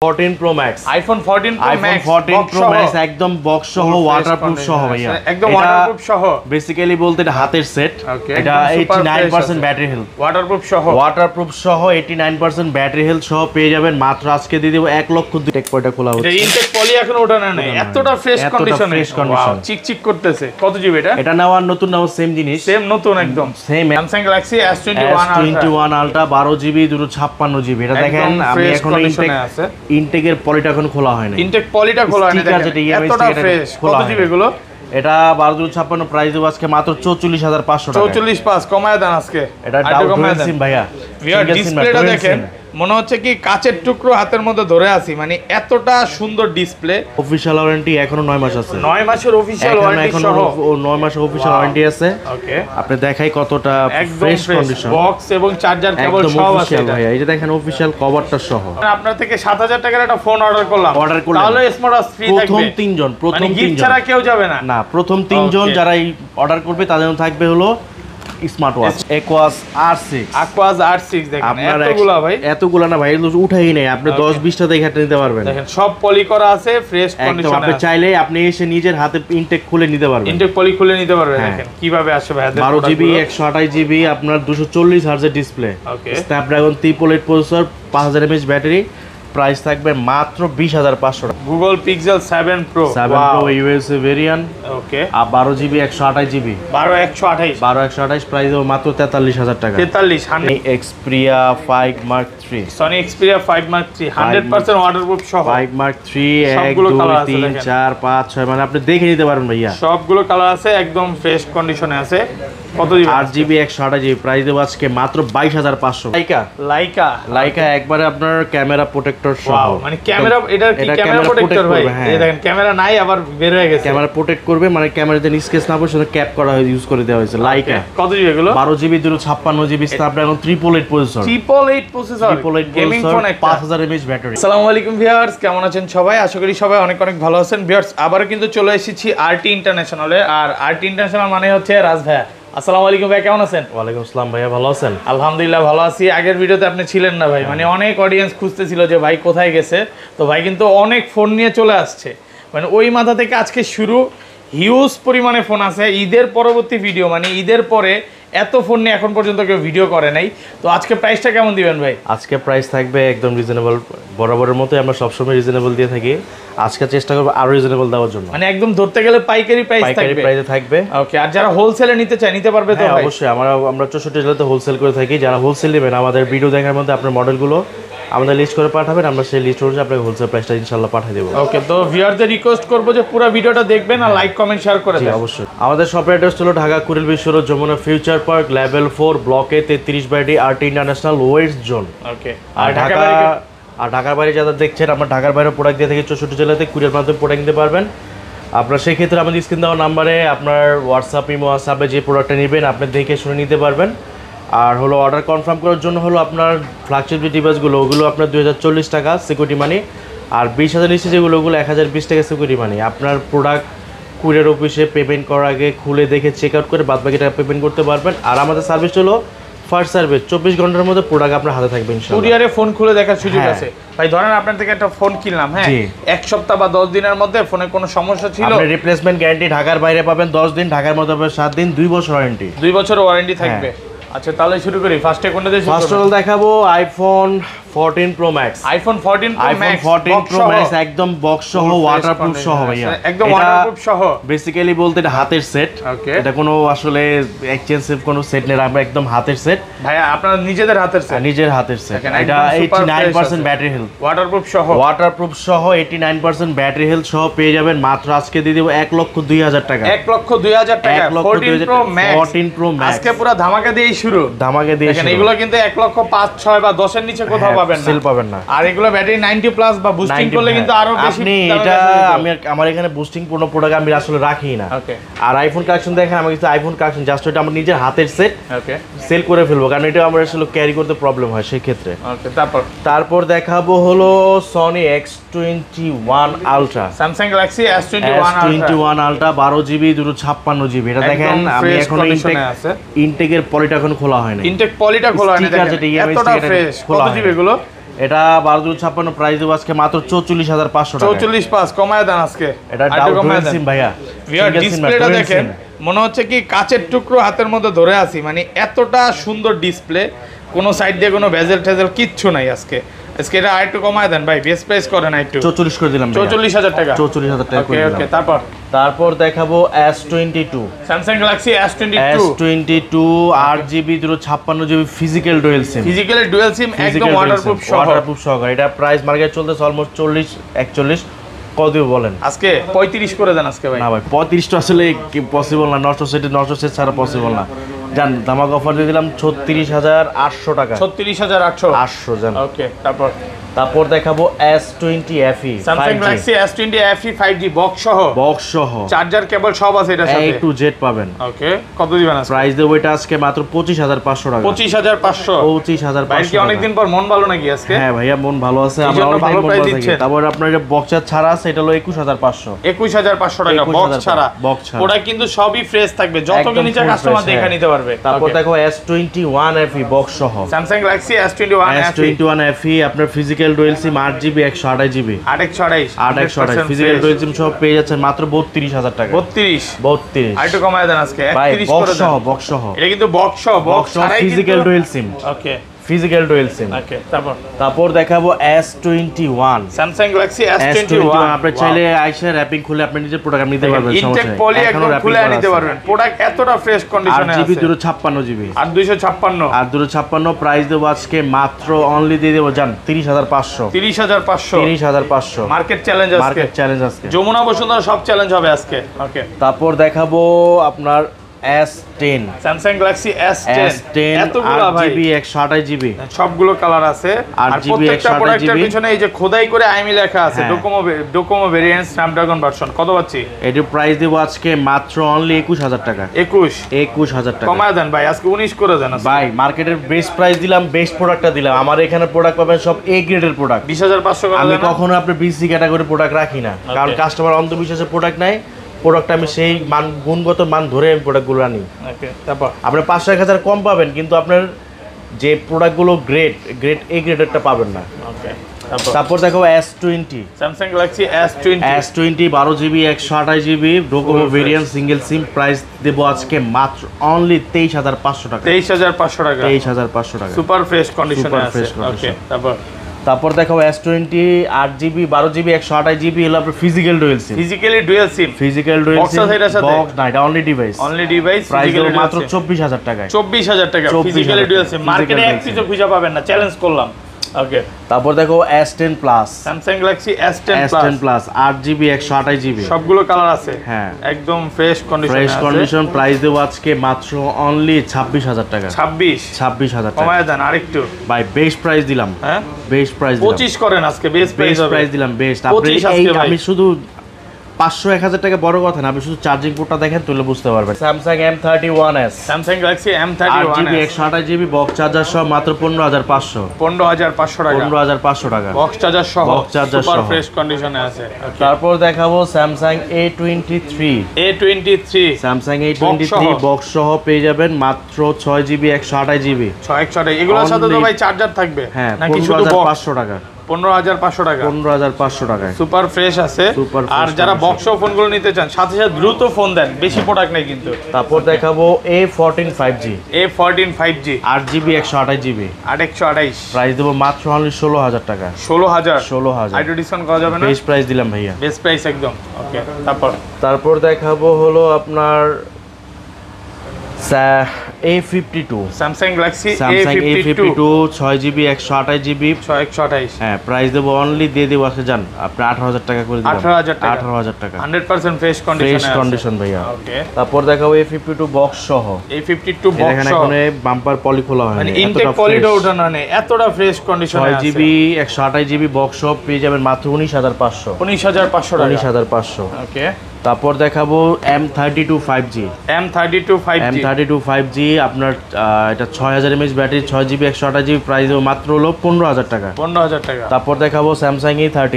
14 Pro Max iPhone 14 Pro Max 14 Pro Max একদম box সহ waterproof সহ ভাইয়া একদম ওয়াটারপ্রুফ সহ বেসিক্যালি বলতে এটা হাতের সেট এটা 89% ব্যাটারি হেলথ ওয়াটারপ্রুফ সহ 89% ব্যাটারি হেলথ সহ পেয়ে যাবেন মাত্র আজকে দিয়ে দেব 1 লক্ষ 2 টেক পয়টা খোলা হচ্ছে এটা ইনটেক পলি এখন ওঠানো নাই এতটা ফ্রেশ কন্ডিশনে চিকচিক করতেছে কত জিবি এটা নেওয়ার নতুন নাও সেম জিনিস সেম নতুন একদম same Samsung Galaxy S21 Ultra 12GB 256GB এটা দেখেন আমি এখন ইনটেকের পলিটা এখন খোলা হয় না ইনটেক পলিটা খোলা হয় না দেখেন এতটা ফ্রেশ কত জিবি এগুলো এটা 1256 প্রাইস দেব আজকে মাত্র 44500 টাকা 445 কমায় দেন আজকে এটা ডাবল সিম ভাইয়া ডিসপ্লেটা দেখেন মনে হচ্ছে কি কাচের টুকরো হাতের মধ্যে ধরে আছি মানে এতটা সুন্দর ডিসপ্লে অফিশিয়াল ওয়ারেন্টি এখনো 9 মাস আছে 9 মাসের অফিশিয়াল ওয়ারেন্টি সহ 9 মাসের অফিশিয়াল ওয়ারেন্টি আছে ওকে আপনি দেখাই কতটা ফ্রেশ কন্ডিশন বক্স এবং চার্জার কেবল সব আছে ভাই এই যে দেখেন অফিশিয়াল কভারটা সহ আপনার থেকে 7000 টাকার একটা ফোন অর্ডার করলাম তাহলে স্মার্ট ওয়াচ ফ্রি থাকবে প্রথম 3 জন গিফট ছাড়া কেউ যাবে না না প্রথম 3 জন যারা এই অর্ডার করবে তাদের জন্য থাকবে হলো স্মার্ট ওয়াচ Aquas R6 দেখেন এতগুলা না ভাই উঠাই নাই আপনি 10-20 টা দেখে নিতে পারবেন দেখেন সব পলি করা আছে ফ্রেশ কন্ডিশনে আপনি চাইলে আপনি এসে নিজের হাতে ইনটেক খুলে নিতে পারবেন ইনটেক পলি খুলে নিতে পারবেন দেখেন কিভাবে আসে ভাই 12GB 128GB আপনার 240 হার্জের display Snapdragon 388 processor 5000 mAh battery price থাকবে মাত্র 20500 টাকা Google Pixel 7 Pro USA variant okay আর 12GB 128GB 12128 প্রাইস হবে মাত্র 43000 টাকা 43 Xperia 5 Mark III Sony Xperia 5 Mark III 100% waterproof সহ 5 Mark III 1 2 3 4 5 6 মানে আপনি দেখে নিতে পারবেন ভাইয়া সবগুলো কালার আছে একদম ফ্রেশ কন্ডিশনে আছে কত দিবেন 8GB 128GB প্রাইস দেব আজকে মাত্র 22500 লাইকা একবারে আপনার ক্যামেরা প্রোটেক্টর সহ মানে ক্যামেরা এটা কি ক্যামেরা প্রোটেক্টর ভাই এই দেখেন ক্যামেরা নাই আবার বের হয়ে গেছে ক্যামেরা প্রোটেক্ট করবে মানে ক্যামেরাতে স্কেচ না পড়ে সেটা ক্যাপ করা হয়েছে ইউজ করে দেওয়া হয়েছে লাইকা কত জিবি এগুলো 12GB 256GB Snapdragon 388 processor gaming phone 5000 mAh battery আসসালামু আলাইকুম ভিউয়ার্স কেমন আছেন সবাই আশা করি সবাই অনেক অনেক ভালো আছেন ভিউয়ার্স আবারো কিন্তু চলে এসেছি আরটি ইন্টারন্যাশনালে আর আরটি ইন্টারন্যাশনাল মানে হচ্ছে রাজ ভাইয়া আসসালামু আলাইকুম ভাই কেমন আছেন ওয়ালাইকুম আসসালাম ভাইয়া ভালো আছেন আলহামদুলিল্লাহ ভালো আছি আগের ভিডিওতে আপনি ছিলেন না ভাই মানে অনেক অডিয়েন্স খুঁজতেছিল যে ভাই কোথায় গেছে তো ভাই কিন্তু অনেক ফোন নিয়ে চলে আসছে মানে ওই মাথা থেকে আজকে শুরু হিউজ পরিমাণে ফোন আছে ঈদের পরবর্তী ভিডিও মানে ঈদের পরে এত ফোন নিয়ে এখন পর্যন্ত কেউ ভিডিও করে নাই তো আজকে প্রাইসটা কেমন দিবেন ভাই আজকে প্রাইস থাকবে একদম রিজনেবল বরাবরের মতোই আমরা সবসময় রিজনেবল দিয়ে থাকি আজকে চেষ্টা করব আরো রিজনেবল দেওয়ার জন্য মানে একদম ধরতে গেলে পাইকারি প্রাইসে থাকবে ওকে আর যারা হোলসেলে নিতে চায় নিতে পারবে তো ভাই অবশ্যই আমরা 64 জেলাতে হোলসেল করে থাকি যারা হোলসেল নেবেন আমাদের ভিডিও দেখার মধ্যে আপনার মডেলগুলো আমাদের লিস্ট করে পাঠাবেন আমরা সেই লিস্ট অনুযায়ী আপনাকে হোলসেল প্রাইসটা ইনশাআল্লাহ পাঠিয়ে দেব ওকে তো ভিউয়ারদের রিকোয়েস্ট করব যে পুরো ভিডিওটা দেখবেন আর লাইক কমেন্ট শেয়ার করে দেন অবশ্যই আমাদের শপ অ্যাড্রেস হলো Dhaka Kuril Bishwa road Jamuna future park level 4 ব্লকে 33/D RT international west zone okay আর ঢাকার বাইরে যারা দেখছেন আমরা ঢাকার বাইরে প্রোডাক্ট দিয়ে থাকি 64 জেলাতে কুরিয়ার মাধ্যমে প্রোডাক্ট নিতে পারবেন আপনারা সেই ক্ষেত্রে আমাদের স্ক্রিন দেওয়া নম্বরে আপনার হোয়াটসঅ্যাপ ইমো হোয়াটসঅ্যাপে যে প্রোডাক্টটা নেবেন আপনি দেখে শুনে নিতে পারবেন আর হলো অর্ডার কনফার্ম করার জন্য হলো আপনার ফ্ল্যাগশিপ যে ডিভাইসগুলো ওগুলো আপনার 2040 টাকা সিকিউরিটি মানি আর 20000 নিচে যেগুলো ওগুলো 1020 টাকা সিকিউরিটি মানি আপনার প্রোডাক্ট কুরিয়ার অফিসে পেমেন্ট করার আগে খুলে দেখে চেক আউট করে বাদবাকি টাকা পেমেন্ট করতে পারবেন আর আমাদের সার্ভিস হলো ফার্স্ট সার্ভিস 24 ঘন্টার মধ্যে প্রোডাক্ট আপনার হাতে থাকবে ইনশাআল্লাহ কুরিয়ারে ফোন খুলে দেখার সুযোগ আছে ভাই ধরেন আপনার থেকে একটা ফোন কিনলাম হ্যাঁ এক সপ্তাহ বা 10 দিনের মধ্যে ফোনে কোনো সমস্যা ছিল আপনি রিপ্লেসমেন্ট গ্যারান্টি ঢাকার বাইরে পাবেন 10 দিন ঢাকার মধ্যে পাবেন 7 দিন 2 বছর ওয়ারেন্টি 2 বছর ওয়ারেন্টি থাকবে আচ্ছা তাহলে শুরু করি ফার্স্টে কোনটা দিয়ে শুরু করব ফার্স্ট দেখাবো iPhone 14 Pro Max iPhone 14 Pro Max একদম বক্স সহ ওয়াটারপ্রুফ সহ ভাইয়া একদম ওয়াটারপ্রুফ সহ বেসিক্যালি বলতে এটা হাতের সেট এটা কোনো আসলে এক্সচেঞ্জিভ কোনো সেট নেই আমরা একদম হাতের সেট ভাইয়া আপনার নিজের হাতের সেট এটা 89% ব্যাটারি হেলথ ওয়াটারপ্রুফ সহ 89% ব্যাটারি হেলথ সহ পেয়ে যাবেন মাত্র আজকে দিয়ে দেব 1,02,000 টাকা 1,02,000 টাকা 14 Pro Max আজকে পুরো ধামাকা দিয়েই শুরু দেখেন এগুলো কিন্তু 1,05,6 বা 10 এর নিচে কোথাও সেল পাবেন না আর এগুলো ব্যাটারি 90 প্লাস বা বুস্টিং করলে কিন্তু আরো বেশি আপনি এটা আমার এখানে বুস্টিং পূর্ণ প্রোডাক্ট আমি আসলে রাখি না আর আইফোন কালেকশন দেখেন আমার কিছু আইফোন কালেকশন জাস্ট এটা আমার নিজের হাতের সেট সেল করে ফেলবো কারণ এটা আমার আসলে ক্যারি করতে প্রবলেম হয় সেই ক্ষেত্রে তারপর দেখাবো হলো Sony X21 Ultra Samsung Galaxy S21 Ultra 12GB 256GB এটা দেখেন আমি এখন ইনটেকের পলিটা এখন খোলা হয় না ইনটেক পলিটা খোলা হয় না দেখেন এতটা ফ্রেশ কত জিবি এগুলো এটা 12-56 প্রাইস দেবো আজকে মাত্র 44,500 টাকা। 44,500 কমায় দেন আজকে। এটা ডাবল সিম ভাইয়া। ডিসপ্লেটা দেখেন মনে হচ্ছে কি কাচের টুকরো হাতের মধ্যে ধরে আছি, মানে এতটা সুন্দর ডিসপ্লে, কোনো সাইড দিয়ে কোনো ভেজেল টেজেল কিচ্ছু নাই আজকে। আজকে এটা আরেকটু কমায় দেন ভাই, বেস্ট প্রাইস করেন একটু। 44 করে দিলাম। 44,000 টাকা। 44,000 টাকা করে দিলাম। ওকে, তারপর দেখাবো S22 Samsung Galaxy S22 8GB 256GB physical dual SIM. Physically dual SIM, একদম ওয়াটারপ্রুফ সহ। এটা প্রাইস মার্কেট চলতেছে অলমোস্ট 40-41। কত দিব বলেন? আজকে 35 করে দেন আজকে ভাই। না ভাই 35 টা আসলে পসিবল না, 900 সেট ছাড়া পসিবল না। জান ধামাক অফার দিয়ে দিলাম 36,800 টাকা। 36,800 জান। ওকে, তারপর দেখাবো S20 FE Samsung Galaxy S20 FE 5G box সহ চার্জার কেবল সব আছে এটার সাথে, A to Z পাবেন। ওকে, কত দিবেন আজকে? প্রাইস দেব এটা আজকে মাত্র 25,500 টাকা। 25,500। 25,500 ভাই কি অনেকদিন পর মন ভালো নাকি আজকে? হ্যাঁ ভাইয়া মন ভালো আছে, আমরা অল টাইম মন ভালো থাকি। তারপর আপনার যে বক্সার ছাড়া আছে এটা হলো 21,500। 21,500 টাকা বক্স ছাড়া। ওটা কিন্তু সবই ফ্রেশ থাকবে, যত নিচে কাস্টমার দেখে নিতে পারবে। তারপর দেখো S21 FE বক্স সহ স্যামসাং গ্যালাক্সি S21 FE আপনার ফিজিক্যাল ডুয়াল সিম 8GB 128GB 828 ফিজিক্যাল ডুয়াল সিম সব পেয়ে যাচ্ছেন মাত্র 32,000 টাকা। 32 আরেকটু কমায় দেন আজকে 31 করে দেন। বক্স সহ এটা কিন্তু বক্স ছাড়াই ফিজিক্যাল ডুয়াল সিম। ওকে, ফিজিক্যাল ডুয়াল সিম। ওকে, তারপর দেখাবো S21 স্যামসাং গ্যালাক্সি S21। আপনি চাইলে আইসা র‍্যাপিং খুলে আপনি নিজের প্রোডাক্ট নিতে পারবেন, সমস্যা ইনটেক নেই। পলি একদম খুলে নিতে পারবেন, প্রোডাক্ট এতটা ফ্রেশ কন্ডিশনে আছে। 8GB 256GB আর 256 আর 256 প্রাইস দেবো আজকে মাত্র অনলি দিয়ে দেবো জান 30,500। 30,500 মার্কেট চ্যালেঞ্জ আজকে। যমুনা বসুন্ধরা সব চ্যালেঞ্জ হবে আজকে। ওকে, তারপর দেখাবো আপনার S10 স্যামসাং গ্যালাক্সি S10 এতগুলো ভাই 8GB 128GB সবগুলো কালার আছে। আর প্রত্যেকটা প্রোডাক্টের পিছনে এই যে খোদাই করে আইমি লেখা আছে ডোকোমো ভেরিয়েন্ট স্ন্যাপড্রাগন ভার্সন। কত পাচ্ছি? এটার প্রাইস দেব আজকে মাত্র অনলি 21,000 টাকা। 21,000 টাকা কমায় দেন ভাই, আজকে 19 করে দেন। ভাই মার্কেটের বেস্ট প্রাইস দিলাম, বেস্ট প্রোডাক্টটা দিলাম। আমার এখানে প্রোডাক্ট পাবেন সব A গ্রেডের প্রোডাক্ট। 20,500 করে। আমি কখনো আপনার BC ক্যাটাগরি প্রোডাক্ট রাখি না, কারণ কাস্টমার অন্ধবিশ্বাসের প্রোডাক্ট নাই। প্রোডাক্ট আমি সেই মান, গুণগত মান ধরে আমি প্রোডাক্টগুলো আনি। ওকে, তারপর আপনি 500-1000 কম পাবেন, কিন্তু আপনার যে প্রোডাক্টগুলো গ্রেড A গ্রেডেরটা পাবেন না। ওকে, তারপর দেখো S20 Samsung Galaxy S20 12GB 128GB Docomo variant single SIM. Price দেব আজকে মাত্র অনলি 23,500 টাকা। 23,500 টাকা। 23,500 টাকা সুপার ফ্রেশ কন্ডিশনে আছে। ওকে, তারপর দেখো S20 8GB 12GB 128GB হলো আপনার physical dual SIM. Physically dual SIM box না, এটা অনলি ডিভাইস। প্রাইস দেব মাত্র 24,000 টাকায়। 24,000 টাকা ফিজিক্যালি ডুয়াল সিম। মার্কেটে এক পিসও খুঁজে পাবেন না, চ্যালেঞ্জ করলাম। ওকে, তারপর দেখো S10 plus Samsung Galaxy S10 plus 8GB 128GB সবগুলো কালার আছে। হ্যাঁ, একদম ফ্রেশ কন্ডিশন। প্রাইস দেব আজকে মাত্র অনলি 26,000 টাকা। 26,000 টাকা কমায় দেন আরেকটু ভাই, বেস্ট প্রাইস দিলাম। হ্যাঁ, বেস্ট প্রাইস 25 করেন আজকে। বেস্ট প্রাইস দিলাম। বেস্ট আমি শুধু 500-1000 টাকা বড় কথা না, আপনি শুধু চার্জিং পোর্টটা দেখেন তাহলে বুঝতে পারবেন। Samsung M31s Samsung Galaxy M31s 8GB 128GB box charger সহ মাত্র 15,500 টাকা। 15,500 টাকা বক্স চার্জার সহ সুপার ফ্রেশ কন্ডিশনে আছে। তারপর দেখাবো Samsung A23 Samsung A23 box সহ পেয়ে যাবেন মাত্র 6GB 128GB 628। এগুলোর সাথে তো ভাই চার্জার থাকবে নাকি শুধু 15,500 টাকা? 15,500 টাকা। 15,500 টাকায় সুপার ফ্রেশ আছে। আর যারা বক্স ফোনগুলো নিতে চান সাথে সাথে দ্রুত ফোন দেন, বেশি প্রোডাক্ট নেই কিন্তু। তারপর দেখাবো A14 5G 8GB 128GB 828। Price দেবো মাত্র অনলি 16,000 টাকা। 16,000 আইডি ডিসকাউন্ট করা যাবে না? বেস্ট প্রাইস দিলাম ভাইয়া, বেস্ট প্রাইস একদম। ওকে, তারপর দেখাবো হলো আপনার A52 Samsung Galaxy A52 6GB 128GB 128। হ্যাঁ, প্রাইস দেবো অনলি দিয়ে দেবো আজকে জান আপনি 18,000 টাকা করে দিলাম। 18,000 টাকা 100% ফ্রেশ কন্ডিশন ভাইয়া। ওকে, তারপর দেখাবো A52 বক্স সহ। A52 বক্স সহ এখানে বাম্পার পলি খোলা হয় মানে ইনটেক পলিটা ওঠানো নেই, এতটা ফ্রেশ কন্ডিশনে আছে। 6GB 128GB বক্স সহ পেয়ে যাবেন মাত্র 19,500 টাকা। 19,500 19,500 ওকে, তারপর দেখাবো M32 5G। M32 5G M32 5G আপনার এটা 6000 mAh battery, 6GB 128GB, price মাত্র হলো 15000 টাকা। 15000 টাকা। তারপর দেখাবো Samsung A13।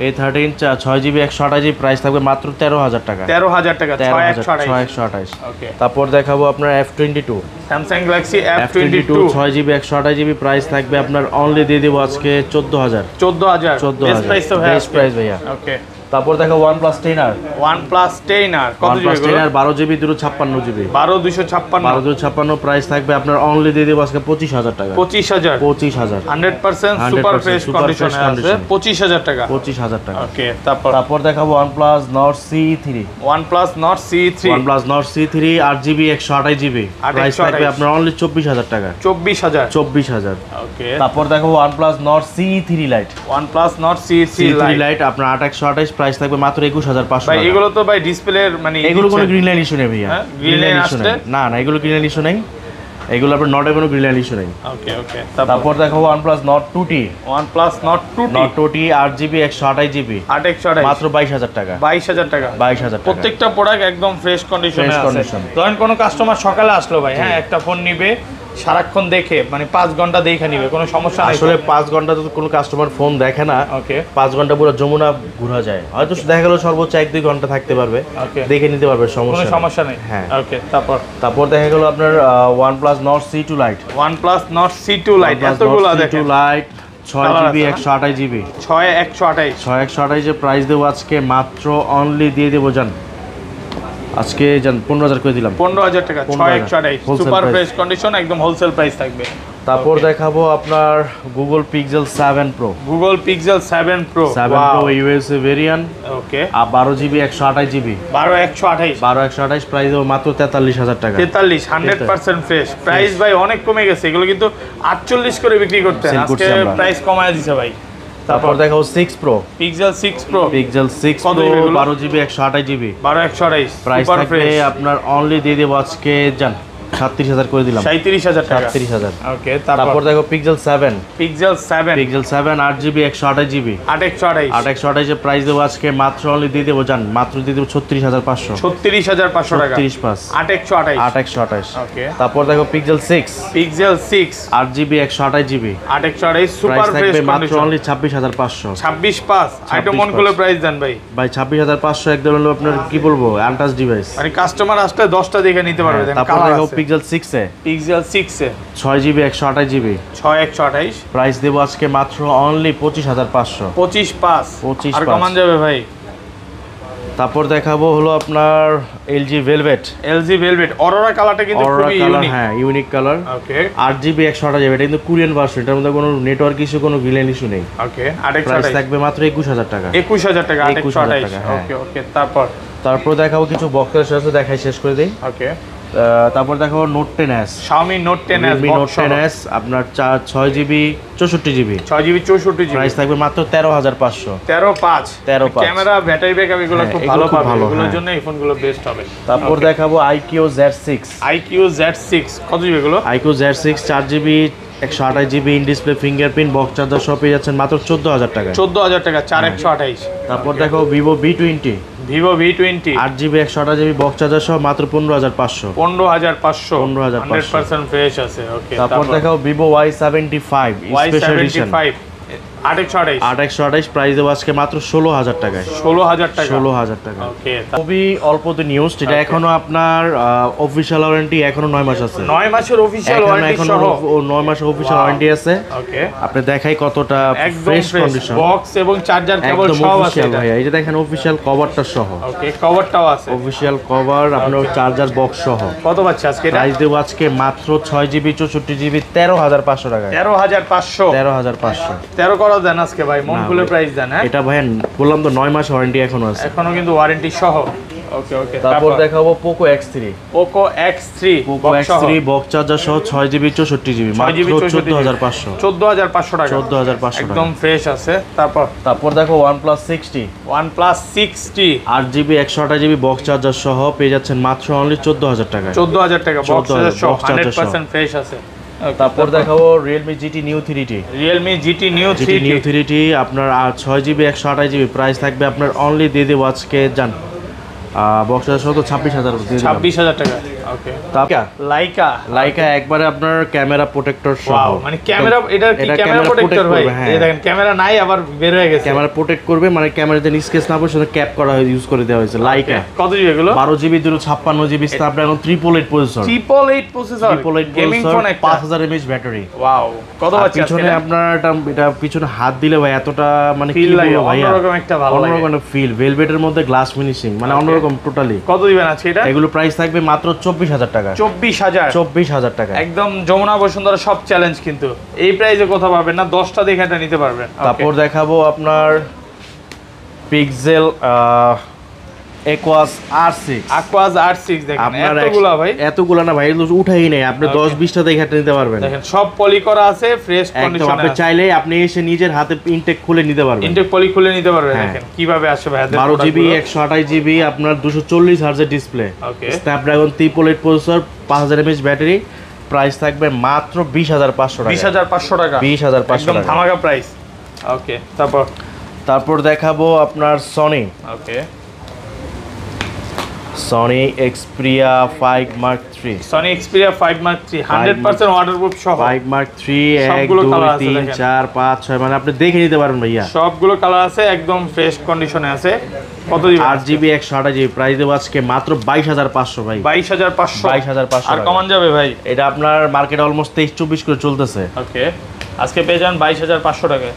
A13 6GB 128GB, price থাকবে মাত্র 13000 টাকা। 13000 টাকা 6128। ওকে। তারপর দেখাবো আপনার F22। Samsung Galaxy F22 6GB 128GB, price থাকবে আপনার অনলি দিয়ে দেবো আজকে 14000। 14000 বেস্ট প্রাইস তো ভাই, বেস্ট প্রাইস ভাইয়া। ওকে। তারপর দেখো OnePlus 10R। OnePlus 10R কত GB? OnePlus 10R 12GB 256GB। 12256 price থাকবে আপনার অনলি দিয়ে দেবো আজকে 25000 টাকা। 25000 100% সুপার ফ্রেশ কন্ডিশনে আছে 25000 টাকা। 25000 টাকা। ওকে। তারপর দেখাবো OnePlus Nord C3। OnePlus Nord C3 8GB 128GB, price থাকবে আপনার অনলি 24000 টাকা। 24000 ওকে। তারপর দেখাবো OnePlus Nord C3 Lite। OnePlus Nord C3 Lite আপনার 8128, প্রাইস থাকবে মাত্র 21500 ভাই। টাকা। এগুলো তো ভাই ডিসপ্লের মানে এগুলো কোনো গ্রিন লাইন ইস্যু নেই ভাইয়া। গ্রিন লাইন আসছে না, এগুলো গ্রিন লাইন ইস্যু নেই, এগুলো আপনার নটে কোনো গ্রিন লাইন ইস্যু নেই। ওকে ওকে। তারপর দেখাবো OnePlus Nord 2T। OnePlus Nord 2T 8GB 128GB, 128 মাত্র 22000 টাকা। 22000 টাকা। 22000 টাকা। প্রত্যেকটা প্রোডাক্ট একদম ফ্রেশ কন্ডিশনে Fresh আছে। condition। ধরেন কোনো কাস্টমার সকালে আসলো ভাই, হ্যাঁ, একটা ফোন নিবে, সারাক্ষণ দেখে মানে 5 ঘন্টা দেখে নিবে, কোনো সমস্যা নাই। আসলে 5 ঘন্টা তো কোনো কাস্টমার ফোন দেখে না। ওকে। 5 ঘন্টা পুরো যমুনা ঘোরা যায়, হয়তো দেখা গেল সর্বোচ্চ 1-2 ঘন্টা থাকতে পারবে, ওকে, দেখে নিতে পারবে, কোনো সমস্যা নেই। হ্যাঁ। ওকে। তারপর দেখা গেল আপনার OnePlus Nord C2 Lite। OnePlus Nord C2 Lite এতগুলো দেখেন। C2 Lite 6GB 128GB, 6128 এর প্রাইস দেবো আজকে মাত্র অনলি দিয়ে দেবো জান, আজকে জান 15000 করে দিলাম। 15000 টাকা 6128 সুপার ফ্রেশ কন্ডিশন, একদম হোলসেল প্রাইস থাকবে। তারপর দেখাবো আপনার Google Pixel 7 Pro। Google Pixel 7 Pro USA variant. Okay. 12GB 128GB, 12128 price দেবো মাত্র 43000 টাকা। 43 100% ফ্রেশ প্রাইস ভাই, অনেক কমে গেছে। এগুলো কিন্তু 48 করে বিক্রি করতেন, আজকে প্রাইস কমায় দিছে ভাই। তারপর দেখাবো 6 Pro। Pixel 6 Pro 12GB 128GB, 12128 price থাকবে আপনার অনলি দিয়ে দেবো আজকে জান 37000 করে দিলাম। 37000 টাকা। 37000। ওকে। তারপর দেখো Pixel 7 8GB 128GB, 128 এর প্রাইস দেবো আজকে মাত্র অনলি দিয়ে দেবো জান, মাত্র দিয়ে দেবো 36500 টাকা। 36500 828 ওকে। তারপর দেখো Pixel 6 8GB 128GB, 128 super fresh মাত্র কন্ডিশন, অনলি 26500 26 আইটেম মন করে প্রাইস দেন ভাই। 26500 একদম হলো আপনার কি বলবো আনটাচ ডিভাইস, মানে কাস্টমার আসলে 10টা দেখে নিতে পারবে। তারপর দেখো Pixel 6 এ 6GB 128GB, 6128 প্রাইস দেবো আজকে মাত্র অনলি 25500 25 আর কমান যাবে ভাই। তারপর দেখাবো হলো আপনার LG Velvet অরোরা কালারটা কিন্তু খুবই ইউনিক। হ্যাঁ, ইউনিক কালার। ওকে। 8GB 128GB, এটা কিন্তু কোরিয়ান ভার্সন, এটার মধ্যে কোনো নেটওয়ার্ক ইস্যু, কোনো গ্রিন ইস্যু নেই। ওকে। প্রাইস থাকবে মাত্র 21000 টাকা। 21000 টাকা 21000 টাকা। ওকে ওকে। তারপর দেখাবো কিছু বক্সের সাথে দেখাই শেষ করে দেই। ওকে। তারপর দেখো Note 10s, Xiaomi Note 10s Note 10s আপনার 6GB 64GB, প্রাইস থাকবে মাত্র 13500 13.5 ক্যামেরা ব্যাটারি ব্যাকআপ এগুলো খুব ভালো পাবে, এগুলোর জন্য এই ফোনগুলো বেস্ট হবে। তারপর দেখাবো IQ Z6 কত জিবি এগুলো? IQ Z6 4GB 128GB, in display fingerprint, box charger সব পেয়ে যাচ্ছেন মাত্র 14000 টাকা। 14000 টাকা 4128। তারপর দেখো Vivo V20 8GB 128GB, box charger সহ মাত্র 15500 15000 ফ্রেশ আছে। ওকে। তারপর দেখো Vivo Y75 special edition 828, price দেবো আজকে মাত্র 16000 টাকায়। 16000 টাকা। ওকে। খুবই অল্পতে নিউজ, এটা এখনো আপনার অফিশিয়াল ওয়ারেন্টি এখনো 9 মাস আছে। 9 মাসের অফিশিয়াল ওয়ারেন্টি সহ 9 মাসের অফিশিয়াল ওয়ারেন্টি আছে। ওকে। আপনি দেখাই কতটা ফ্রেশ কন্ডিশন, বক্স এবং চার্জার কেবল সব আছে। ভাই এই যে দেখেন অফিশিয়াল কভারটা সহ। ওকে, কভারটাও আছে। অফিশিয়াল কভার আপনার চার্জার বক্স সহ। কত পাচ্ছে আজকে এটা? প্রাইস দেবো আজকে মাত্র 6GB 64GB 13500 টাকা। 13500 13 করা দেন আজকে ভাই, মন খুলে প্রাইস দেন। হ্যাঁ, এটা ভাই বললাম তো 9 মাস ওয়ারেন্টি এখনো আছে, এখনো কিন্তু ওয়ারেন্টি সহ। ওকে ওকে। তারপর দেখাবো Poco X3 বক্স চার্জার সহ 6GB 64GB, মাত্র 14500 টাকা। 14500 একদম ফ্রেশ আছে। তারপর দেখো OnePlus 60 8GB 128GB, box charger সহ পেয়ে যাচ্ছেন মাত্র অনলি 14000 টাকা। 14000 টাকা বক্স চার্জার সহ 100% ফ্রেশ আছে। তারপর দেখাবো Realme GT Neo 3T আপনার 6GB 128GB, প্রাইস থাকবে আপনার অনলি দিয়ে দেবো আজকে জান বক্সের সহ তো 26,000 দিয়ে দিলাম। 26,000 টাকা। ওকে, তারপর লাইকা লাইকা একবারে আপনার ক্যামেরা প্রোটেক্টর সহ। ওয়াও, মানে ক্যামেরা, এটা কি ক্যামেরা প্রোটেক্টর ভাই? এই দেখেন ক্যামেরা নাই, আবার বের হয়ে গেছে। ক্যামেরা প্রোটেক্ট করবে, মানে ক্যামেরাতে স্কেচ না পড়ে সেটা ক্যাপ করা ইউজ করে দেওয়া হয়েছে। লাইকা কত জিবি এগুলো? 12 GB 256 GB Snapdragon 888 processor. 888 processor, gaming phone একটা, 5000 mAh ব্যাটারি। ওয়াও, কত বাচ্চা আছে পিছনে আপনার এটা পিছনে হাত দিলে ভাই এতটা মানে কি ফিল লাগে, বলবো ভাই, অন্যরকম একটা ভালো লাগে, অন্যরকম ফিল। ভেলভেটের মধ্যে গ্লাস ফিনিশিং, মানে অন্যরকম টোটালি। কত দিবেন আছে এটা? এগুলো প্রাইস থাকবে মাত্র 24,000 টাকা। 24,000 টাকা, একদম যমুনা বসুন্ধরা সব চ্যালেঞ্জ, কিন্তু এই প্রাইসে কোথাও পাবেন না। 10টা দেখে এটা নিতে পারবেন। তারপর দেখাবো আপনার pixel Aquos R6। Aquos R6 দেখেন, আপনার এতগুলা ভাই, এতগুলা না ভাই, এগুলো উঠাই নেই। আপনি 10-20টা দেখে এটা নিতে পারবেন। দেখেন সব পলি করা আছে, ফ্রেশ একদম কন্ডিশনে আপনি আছে। চাইলে আপনি এসে নিজের হাতে ইনটেক খুলে নিতে পারবেন। ইনটেক পলি খুলে নিতে পারবেন। হ্যাঁ। দেখেন কিভাবে আসে ভাই, 12 জিবি 128 জিবি আপনার 240 হার্জের display, okay, Snapdragon 888 processor, 5000 mAh battery. Price থাকবে মাত্র 20,500 টাকা। 20,500 টাকা, 20,500 একদম টাকা। ধামাকা প্রাইস। ওকে, তারপর দেখাবো আপনার Sony okay, Sony Xperia 5 Mark III। Sony Xperia 5 Mark III 100% waterproof সহ। 5 Mark III 1 সবগুলো 2 colour আছে 3 দেখেন। 4 5 6, মানে আপনি দেখে নিতে পারবেন ভাইয়া। সবগুলো কালার আছে, একদম ফ্রেশ কন্ডিশনে আছে। কত দিবেন? 8 জিবি 128 জিবি প্রাইস দেবো আজকে মাত্র 22,500 ভাই। 22,500। 22,500 আর কমান যাবে ভাই? এটা আপনার মার্কেটে অলমোস্ট 23-24 করে চলতেছে। ওকে, আজকে পেয়ে যান 22,500 টাকায়।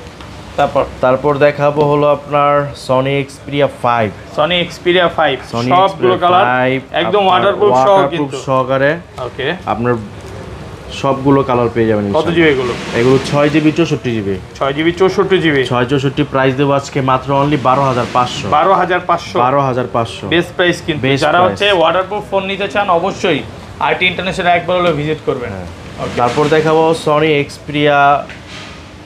তারপর দেখাবো হলো আপনার Sony Xperia 5। Sony Xperia 5 Sony সবগুলো কালার একদম ওয়াটারপ্রুফ সহ, কিন্তু সহকারে ওকে, আপনার সবগুলো কালার পেয়ে যাবেন। কত জিবি এগুলো? এগুলো 6 GB 64 GB. 6 GB 64 GB. 664 price দেবো আজকে মাত্র অনলি 12,500। 12,500 12,500 best price. কিন্তু Best যারা price। হচ্ছে ওয়াটারপ্রুফ ফোন নিতে চান অবশ্যই আরটি ইন্টারন্যাশনাল একবার হলো ভিজিট করবেন। তারপর দেখাবো Sony Xperia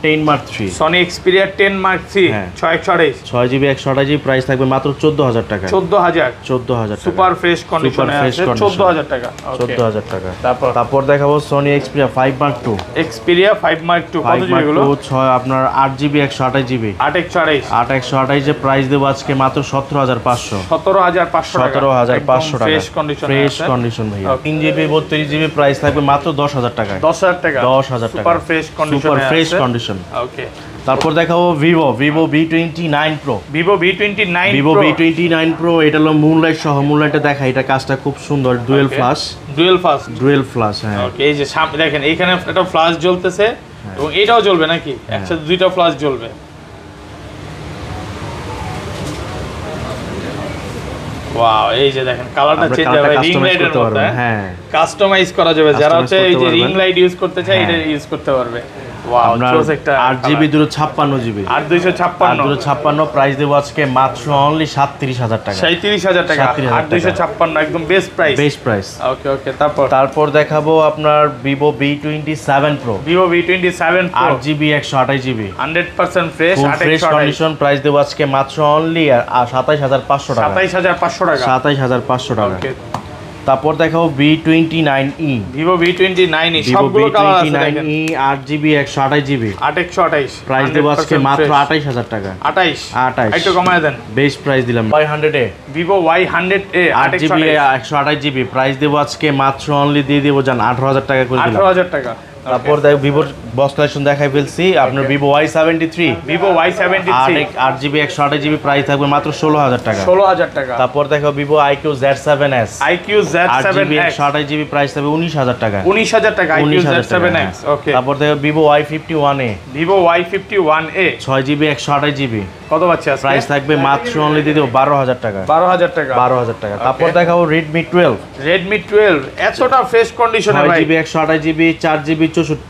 10 Mark III। Sony Xperia 10 Mark III হ্যাঁ। 628 6 জিবি 128 জিবি প্রাইস থাকবে মাত্র 14,000 টাকা। 14,000 টাকা। সুপার ফ্রেশ কন্ডিশনে fresh আছে। condition। 14,000 টাকা। ওকে, 14,000 টাকা। তারপর দেখাবো Sony Xperia 5 Mark II। Xperia 5 Mark II কত 5 জিবি Mark এগুলো? II 6 আপনার 8 জিবি 128 জিবি। 828 128 যে প্রাইস দেবো আজকে মাত্র 17,500। 17,500 টাকা। 17,500 টাকা। ফ্রেশ কন্ডিশনে ফ্রেশ আছে। কন্ডিশন ভাইয়া। Okay. 3 জিবি 32 জিবি প্রাইস থাকবে মাত্র 10,000 টাকা। 10,000 টাকা। 10,000 টাকা। সুপার ফ্রেশ কন্ডিশনে সুপার ফ্রেশ আছে। কন্ডিশন। ওকে, তারপর দেখাবো Vivo V29 Pro। Vivo V29 Vivo Pro V29 Pro এটা হলো মুনলাইট সহ। মুনলাইটে দেখা এটা কাজটা খুব সুন্দর, ডুয়েল ফ্ল্যাশ। Dual fast. হ্যাঁ। ওকে, এই যে সামনে দেখেন এইখানে একটা ফ্ল্যাশ জ্বলতেছে এবং এটাও জ্বলবে নাকি? একসাথে দুইটা ফ্ল্যাশ জ্বলবে। ওয়াও, এই যে দেখেন কালারটা আমরা চেঞ্জ colourটা হবে রিং customize লাইটের করতে মধ্যে। পারবেন, হ্যাঁ। কাস্টমাইজ করা যাবে, যারা হচ্ছে Customize এই যে করতে রিং পারবেন। লাইট ইউজ করতে চায় এটা হ্যাঁ। ইউজ করতে পারবে। ওয়াও, আপনার চোস একটা 8 জিবি 256 জিবি। 8256 256 প্রাইস দেবো আজকে মাত্র অনলি 37,000 টাকা। 37,000 টাকা। 37,000 8256 একদম best price. Best price. Okay okay, তারপর দেখাবো আপনার Vivo V27 Pro। Vivo V27 Pro 8 GB 128 GB 100% fresh. Full fresh 828 condition price দেবো আজকে মাত্র অনলি 27,500 টাকা। 27,500 টাকা। 27,500 টাকা। ওকে, তারপর দেখাবো V29e। ভিভো V29 ভিভো সবগুলো কালার আছে দেখেন। V29e 8 জিবি 128 জিবি 8128 প্রাইস দেবো আজকে মাত্র 28,000 টাকা। 28 একটু কমায় দেন। বেস্ট প্রাইস দিলাম 500 এ। Vivo Y100A 8 GB 128 GB price দেবো আজকে মাত্র অনলি দিয়ে দেবো জান 18,000 টাকা করে দিলাম। 18,000 টাকা। তারপর দেখো ভিভোর বক্স কালেকশন দেখাই ফেলছি। আপনার Vivo Y73 Vivo Y73 8 GB 128 GB price থাকবে মাত্র 16,000 টাকা। 16,000 টাকা। তারপর দেখো Vivo IQ Z7s IQ 8 GB Z7X 128 GB price থাকবে 19,000 টাকা। 19,000 টাকা। IQ 19,000 টাকা, Z7X। হ্যাঁ। ওকে, তারপর দেখো Vivo Y51a Vivo Y51A 6 GB 128 GB কত পাচ্ছি আজকে? প্রাইস থাকবে মাত্র অনলি দিয়ে দেবো 12,000 টাকা। 12,000 টাকা। 12,000 টাকা। তারপর দেখাবো Redmi 12 Redmi 12 এতটা ফ্রেশ কন্ডিশনে 6 ভাই, GB 128 GB 4 GB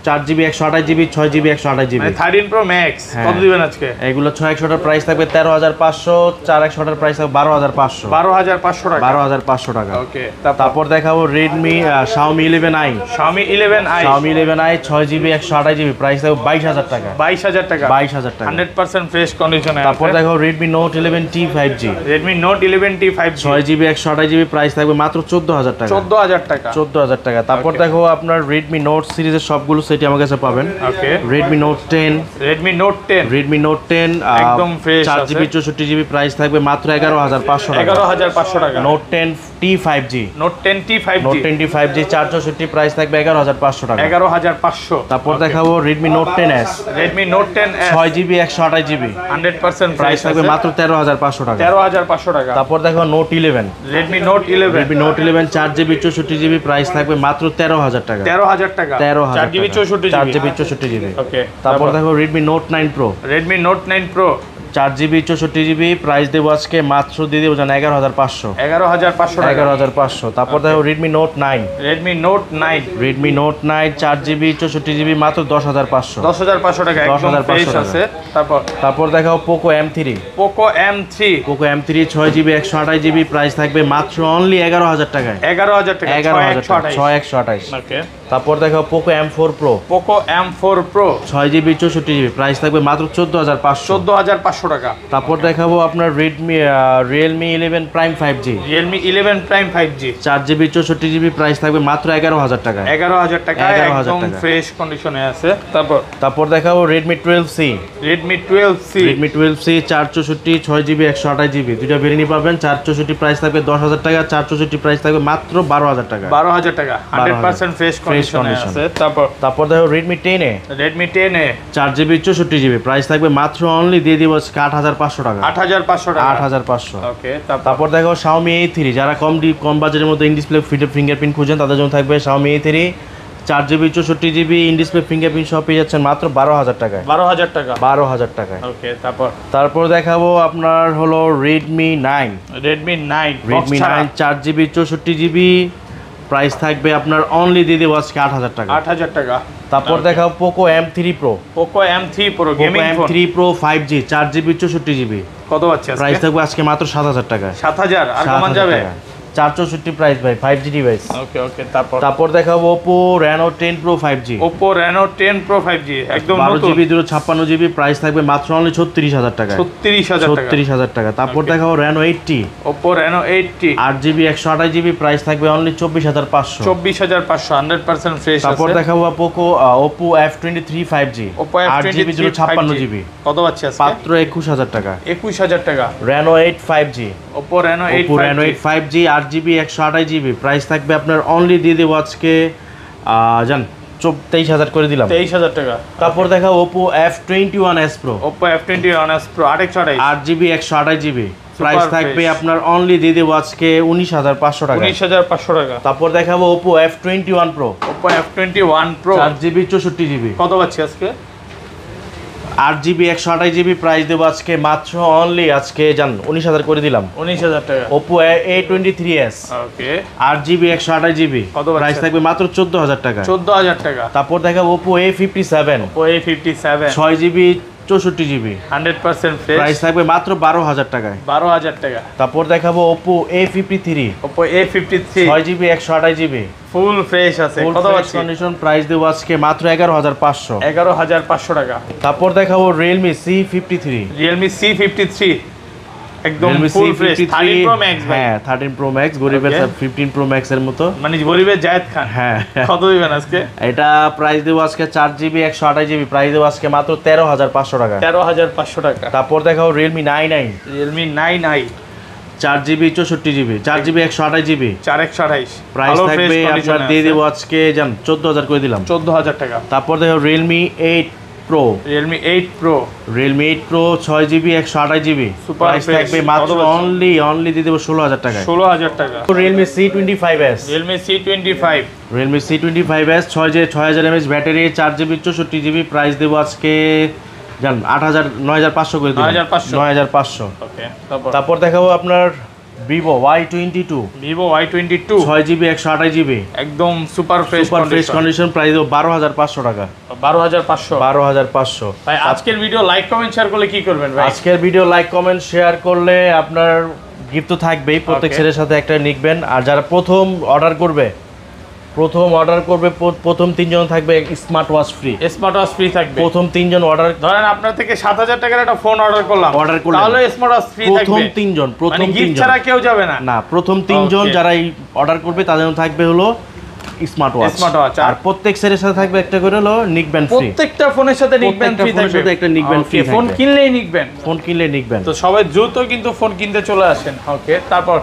4 GB 128 GB 6 GB 128 GB মানে 13 Pro Max হ্যাঁ। কত দিবেন আজকে? এগুলো 6 100টার প্রাইস থাকবে 13,500, 4 100টার প্রাইস থাকবে 12,500। 12,500 টাকা। 12,500 টাকা। ওকে, তারপর দেখাবো Redmi Xiaomi 11i। Xiaomi 11i Xiaomi 11i 6 GB 128 GB price থাকবে 22,000 টাকা। 22,000 টাকা। 22,000 টাকা। 100% ফ্রেশ কন্ডিশনে আছে। তারপর দেখো Redmi Note 11T 5G Redmi Note 11T 5G 6 GB 128 GB price থাকবে মাত্র 14,000 টাকা। 14,000 টাকা। 14,000 টাকা। তারপর Okay. দেখো আপনার Redmi Note সিরিজের সবগুলো সেটই আমার কাছে পাবেন। ওকে, Redmi Note 10, Redmi Note 10 একদম ফ্রেশ 4GB 64GB প্রাইস থাকবে মাত্র 11500 টাকা। 11500 টাকা। Note 10T 5G, Note 10T 5G, Note 10T 5G 464 price থাকবে 11500 টাকা। 11500। তারপর দেখাবো Redmi Note 10s, Redmi Note 10s 6GB 128GB 100% price থাকবে মাত্র 13500 টাকা। 13500 টাকা। তারপর দেখো Note 11, Redmi Note 11 4GB 64GB price থাকবে মাত্র 13000 টাকা। 13000 টাকা। 4GB 64GB। ওকে, তারপর দেখো Redmi Note 9 Pro, Redmi Note 9 Pro 4GB 64GB price দেবো আজকে মাত্র দিয়ে দেবো জান 11500। 11500 টাকা। 11500। তারপর দেখো Redmi Note 9, Redmi Note 9 4GB 64GB মাত্র 10500। 10500 টাকা, একদম 10500 ফ্রেশ টাকা। আছে। তারপর দেখাও Poco M3, Poco M3 6GB 128GB price থাকবে মাত্র অনলি 11000 টাকায়। 11000 টাকা। 6128। ওকে, তারপর দেখাও Poco M4 Pro, Poco M4 Pro 6GB 64GB price থাকবে মাত্র 14500। 14500 টাকা। তারপর দেখাবো আপনার Realme 11 Prime 5G, Realme 11 Prime 5G 4GB 64GB price থাকবে মাত্র 11000 টাকায়। 11000 টাকা, 11000 একদম টাকা। ফ্রেশ কন্ডিশনে আছে। তারপর দেখাবো Redmi 12C, Redmi 12C 464 6GB 128GB দুইটা ভেরিয়েন্ট পাবেন। 464 প্রাইস থাকবে 10000 টাকা, 464 প্রাইস থাকবে মাত্র 12000 টাকা। 12000 টাকা, 100% ফ্রেশ কন্ডিশনে আছে। তারপর দেখো Redmi 10A, Redmi 10A 4GB 64GB price থাকবে মাত্র অনলি দিয়ে দিব 8500 টাকা। 8500 টাকা। 8500। ওকে, তারপর দেখো Xiaomi A3, যারা কম বাজেটের মধ্যে ইন ডিসপ্লে ফিঙ্গারপ্রিন্ট খুঁজেন তাদের জন্য থাকবে Xiaomi A3, 4GB 64GB in display fingerprint সহ পেয়ে যাচ্ছেন মাত্র 12000 টাকায়। 12000 টাকা। 12000 টাকায়। ওকে, তারপর দেখাবো আপনার হলো Redmi 9, Redmi 9 4GB 64GB price থাকবে আপনার অনলি দিয়ে দেবো আজকে 8000 টাকা। 8000 টাকা। তারপর দেখাবো Poco M3 Pro, Poco M3 Pro gaming phone, M3 Pro 5G 4GB 64GB কত পাচ্ছে আজকে? প্রাইস থাকবে আজকে মাত্র 7000 টাকা। 7000 আর কমান যাবে? 464 প্রাইস ভাই, 5G ডিভাইস। ওকে, তারপর দেখাবো Oppo Reno 10 Pro 5G, Oppo Reno 10 Pro 5G একদম নতুন, 12GB 256GB প্রাইস থাকবে মাত্র অনলি 36000 টাকা। 36000 টাকা। তারপর দেখাবো Reno 80, Oppo Reno 80 8GB 128GB price থাকবে অনলি 24500। 24500 100% ফ্রেশ আছে। তারপর দেখাবো Oppo F23 5G, Oppo 8GB 256GB কত পাচ্ছে আজকে? মাত্র 21000 টাকা। 21000 টাকা। Reno 8 5G, Oppo Reno 8 5G 8GB 128GB price থাকবে আপনার অনলি দিয়ে দেবো আজকে জান 23000 করে দিলাম। 23000 টাকা। তারপর দেখা Oppo F21s Pro, Oppo F21s Pro 8GB 128GB price থাকবে আপনার অনলি দিয়ে দেবো আজকে 19500 টাকা। 19500 টাকা। তারপর দেখাবো Oppo F21 Pro, Oppo F21 Pro 4GB 64GB কত পাচ্ছে আজকে? 8GB 128GB প্রাইস দেবো আজকে মাত্র অনলি আজকে জান 19000 করে দিলাম। 19000 টাকা। Oppo A23s, ওকে, 8GB 128GB কত প্রাইস থাকবে মাত্র 14000 টাকা। 14000 টাকা। তারপর দেখাবো Oppo A57, Oppo A57 6GB 64GB 100% fresh price থাকবে মাত্র 12000 টাকায়। 12000 টাকা। তারপর দেখাবো Oppo A53, Oppo A53 6GB 128GB full fresh আছে, কত পাচ্ছে? কন্ডিশন প্রাইস দেবো আজকে মাত্র 11500। 11500 টাকা। তারপর দেখাবো Realme C53, Realme C53 একদম Realme full fresh, C53 13 Pro Max ভাই। হ্যাঁ 13 Pro Max গরিবের Okay. 15 Pro Max এর মতো, মানে গরিবের জায়েদ খান। হ্যাঁ কত দিবেন আজকে? এটা প্রাইস দেবো আজকে 4GB 128GB প্রাইস দেবো আজকে মাত্র 13500 টাকা। 13500 টাকা। তারপর দেখাবো Realme 99, Realme 9i 4GB 64GB 4GB 128GB 4128 price থাকবে আপনার দিয়ে দেবো আজকে জান 14000 করে দিলাম। 14000 টাকা। তারপর দেখো Realme 8 Pro, Realme 8 Pro 6GB 128GB Super price fresh, থাকবে মাত্র কত বলছেন? অনলি দিয়ে দেবো 16000 টাকায়। 16000 টাকা। Realme C25s, Realme C25 Realme C25s 6000 mAh battery 4GB 64GB price দেবো আজকে জান 9500 করে দিলাম। 9500। ওকে, তারপর দেখাবো আপনার Vivo Y22, Vivo Y22 6GB 128GB একদম সুপার ফ্রেশ কন্ডিশন প্রাইস দেবো 12500 টাকা। 12500। 12500। ভাই আজকের ভিডিও লাইক কমেন্ট শেয়ার করলে কি করবেন ভাই? আজকের ভিডিও লাইক কমেন্ট শেয়ার করলে আপনার গিফট তো থাকবেই, প্রত্যেক Okay. ছেলের সাথে একটা লিখবেন। আর যারা প্রথম অর্ডার করবে প্রথম 3 জন থাকবে smart watch free. Smart watch free থাকবে। প্রথম 3 জন অর্ডার ধরেন আপনার থেকে 7000 টাকার একটা ফোন অর্ডার করলাম তাহলে স্মার্ট ওয়াচ ফ্রি থাকবে। প্রথম 3 জন, প্রথম মানে 3 গিফট জন ছাড়া কেউ যাবে না। না, প্রথম 3 জন Okay. যারা এই অর্ডার করবে তাদের জন্য থাকবে হলো স্মার্ট ওয়াচ। আর প্রত্যেক সেটের সাথে থাকবে একটা করে হলো নিক ব্যান্ড ফ্রি। প্রত্যেকটা ফোনের সাথে নিক ব্যান্ড ফ্রি থাকবে, একটা নিক ব্যান্ড ফ্রি। ফোন কিনলেই নিক ব্যান্ড, ফোন কিনলে নিক ব্যান্ড। তো সবাই দ্রুত কিন্তু ফোন কিনতে চলে আসেন। ওকে, তারপর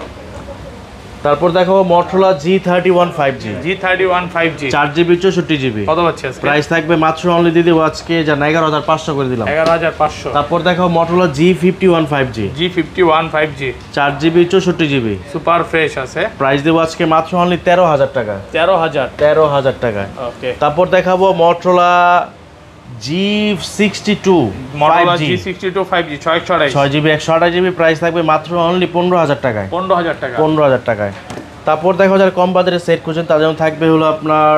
দেখো Motorola G31 5G। G31 5G 4GB 64GB। কত পাচ্ছি আজকে? প্রাইস থাকবে মাত্র অনলি দিদি আজকে যা 11500 করে দিলাম। 11500। তারপর দেখো Motorola G51 5G। G51 5G 4GB 64GB super fresh আছে। প্রাইস দেবো আজকে মাত্র অনলি 13000 টাকা। 13000 টাকা। ওকে, তারপর দেখাবো Motorola G62 Motorola 5G। G62 5G 6GB 128GB price থাকবে মাত্র অনলি 15000 টাকায়। 15000 টাকা। 15000 টাকায়। তারপর দেখো যারা কম বাজারের সেট খুঁজছেন তাদের জন্য থাকবে হলো আপনার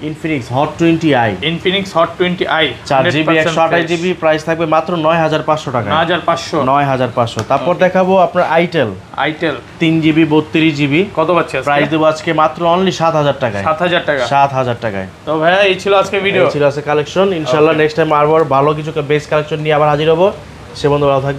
Infinix Hot 20i। Infinix Hot 20i 4GB 128GB price থাকবে মাত্র 9500 টাকা। 9500। তারপর দেখাবো আপনার Itel 3GB 32GB। কত পাচ্ছি আজকে? প্রাইস দেবো আজকে মাত্র অনলি 7000 টাকায়। 7000 টাকায়। তো ভাইয়া এই ছিল আজকে ভিডিও, ছিল আজকে কালেকশন। ইনশাআল্লাহ নেক্সট টাইম আরো ভালো কিছু বেস্ট কালেকশন নিয়ে আবার হাজির হবো। সে বন্ধু ভালো থাকবে।